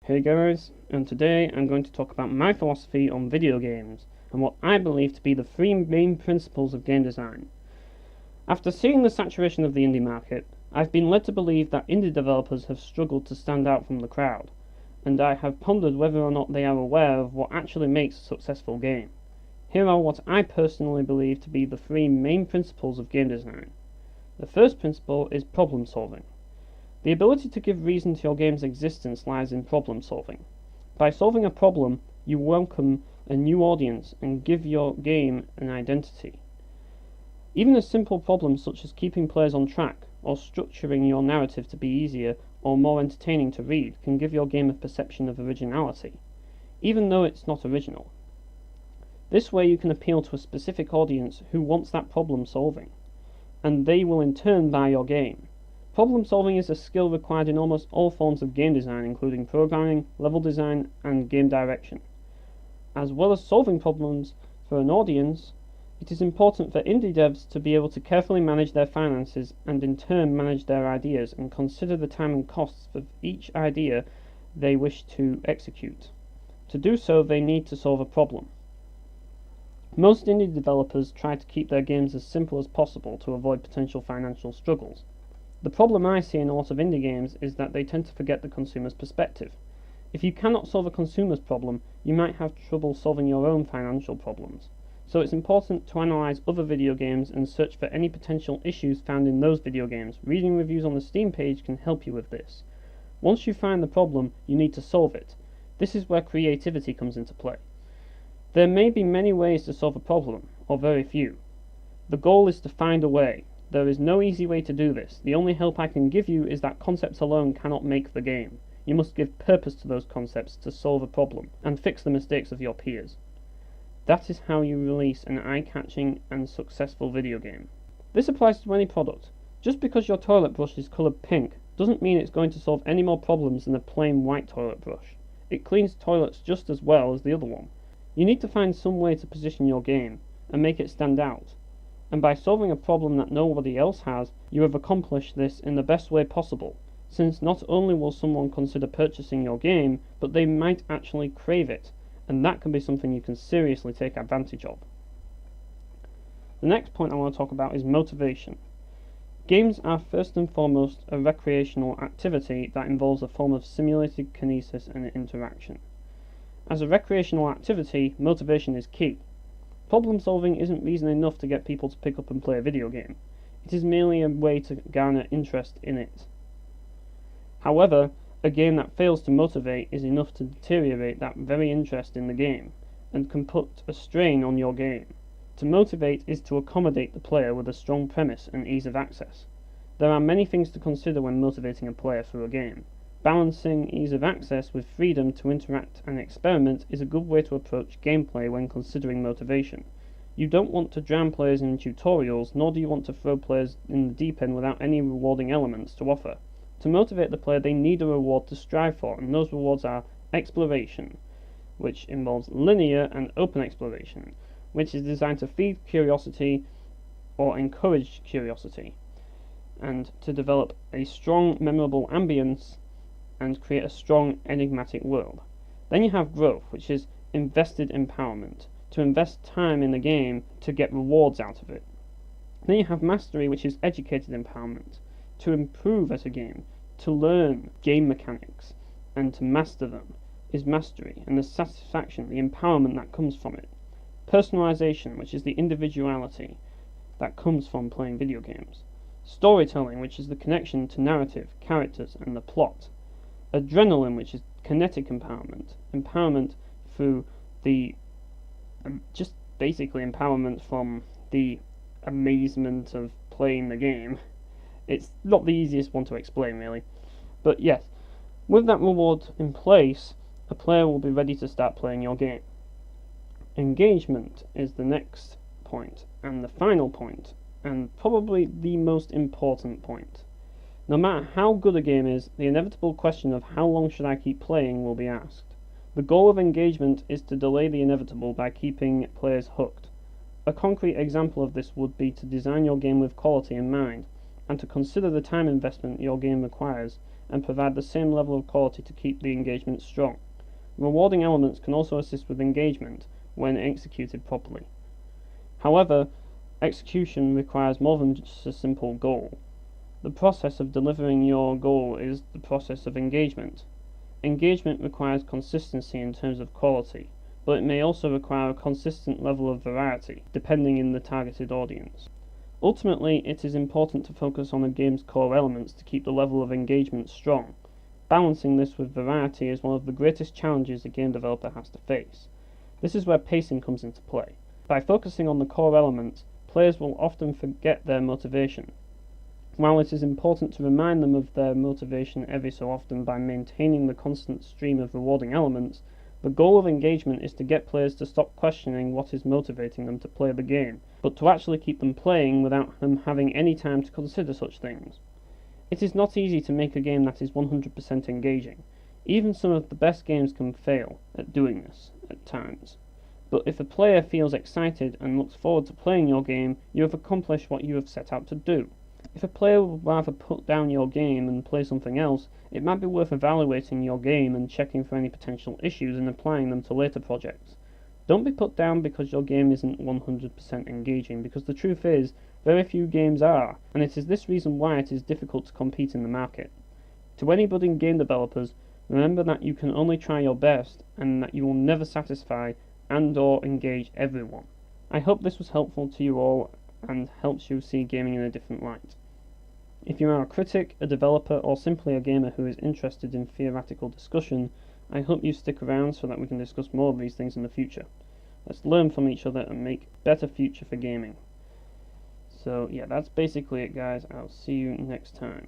Hey guys, and today I'm going to talk about my philosophy on video games and what I believe to be the three main principles of game design. After seeing the saturation of the indie market, I've been led to believe that indie developers have struggled to stand out from the crowd, and I have pondered whether or not they are aware of what actually makes a successful game. Here are what I personally believe to be the three main principles of game design. The first principle is problem solving. The ability to give reason to your game's existence lies in problem solving. By solving a problem, you welcome a new audience and give your game an identity. Even a simple problem such as keeping players on track or structuring your narrative to be easier or more entertaining to read can give your game a perception of originality, even though it's not original. This way you can appeal to a specific audience who wants that problem solving, and they will in turn buy your game. Problem solving is a skill required in almost all forms of game design, including programming, level design, and game direction. As well as solving problems for an audience, it is important for indie devs to be able to carefully manage their finances and in turn manage their ideas and consider the time and costs of each idea they wish to execute. To do so, they need to solve a problem. Most indie developers try to keep their games as simple as possible to avoid potential financial struggles. The problem I see in a lot of indie games is that they tend to forget the consumer's perspective. If you cannot solve a consumer's problem, you might have trouble solving your own financial problems. So it's important to analyze other video games and search for any potential issues found in those video games. Reading reviews on the Steam page can help you with this. Once you find the problem, you need to solve it. This is where creativity comes into play. There may be many ways to solve a problem, or very few. The goal is to find a way. There is no easy way to do this. The only help I can give you is that concepts alone cannot make the game. You must give purpose to those concepts to solve a problem, and fix the mistakes of your peers. That is how you release an eye-catching and successful video game. This applies to any product. Just because your toilet brush is coloured pink doesn't mean it's going to solve any more problems than a plain white toilet brush. It cleans toilets just as well as the other one. You need to find some way to position your game, and make it stand out. And by solving a problem that nobody else has, you have accomplished this in the best way possible, since not only will someone consider purchasing your game, but they might actually crave it, and that can be something you can seriously take advantage of. The next point I want to talk about is motivation. Games are first and foremost a recreational activity that involves a form of simulated kinesis and interaction. As a recreational activity, motivation is key. Problem solving isn't reason enough to get people to pick up and play a video game. It is merely a way to garner interest in it. However, a game that fails to motivate is enough to deteriorate that very interest in the game, and can put a strain on your game. To motivate is to accommodate the player with a strong premise and ease of access. There are many things to consider when motivating a player through a game. Balancing ease of access with freedom to interact and experiment is a good way to approach gameplay when considering motivation. You don't want to drown players in tutorials, nor do you want to throw players in the deep end without any rewarding elements to offer. To motivate the player, they need a reward to strive for, and those rewards are exploration, which involves linear and open exploration, which is designed to feed curiosity or encourage curiosity, and to develop a strong, memorable ambience and create a strong, enigmatic world. Then you have growth, which is invested empowerment, to invest time in the game to get rewards out of it. Then you have mastery, which is educated empowerment, to improve at a game, to learn game mechanics, and to master them is mastery, and the satisfaction, the empowerment that comes from it. Personalization, which is the individuality that comes from playing video games. Storytelling, which is the connection to narrative, characters, and the plot. Adrenaline, which is kinetic empowerment, empowerment through the just basically empowerment from the amazement of playing the game. It's not the easiest one to explain, really, but yes, with that reward in place, a player will be ready to start playing your game. Engagement is the next point, and the final point, and probably the most important point. No matter how good a game is, the inevitable question of how long should I keep playing will be asked. The goal of engagement is to delay the inevitable by keeping players hooked. A concrete example of this would be to design your game with quality in mind, and to consider the time investment your game requires, and provide the same level of quality to keep the engagement strong. Rewarding elements can also assist with engagement when executed properly. However, execution requires more than just a simple goal. The process of delivering your goal is the process of engagement. Engagement requires consistency in terms of quality, but it may also require a consistent level of variety, depending on the targeted audience. Ultimately, it is important to focus on a game's core elements to keep the level of engagement strong. Balancing this with variety is one of the greatest challenges a game developer has to face. This is where pacing comes into play. By focusing on the core elements, players will often forget their motivation. While it is important to remind them of their motivation every so often by maintaining the constant stream of rewarding elements, the goal of engagement is to get players to stop questioning what is motivating them to play the game, but to actually keep them playing without them having any time to consider such things. It is not easy to make a game that is 100% engaging. Even some of the best games can fail at doing this at times. But if a player feels excited and looks forward to playing your game, you have accomplished what you have set out to do. If a player would rather put down your game and play something else, it might be worth evaluating your game and checking for any potential issues and applying them to later projects. Don't be put down because your game isn't 100% engaging, because the truth is, very few games are, and it is this reason why it is difficult to compete in the market. To any budding game developers, remember that you can only try your best, and that you will never satisfy and/or engage everyone. I hope this was helpful to you all and helps you see gaming in a different light. If you are a critic, a developer, or simply a gamer who is interested in theoretical discussion, I hope you stick around so that we can discuss more of these things in the future. Let's learn from each other and make a better future for gaming. So yeah, that's basically it, guys. I'll see you next time.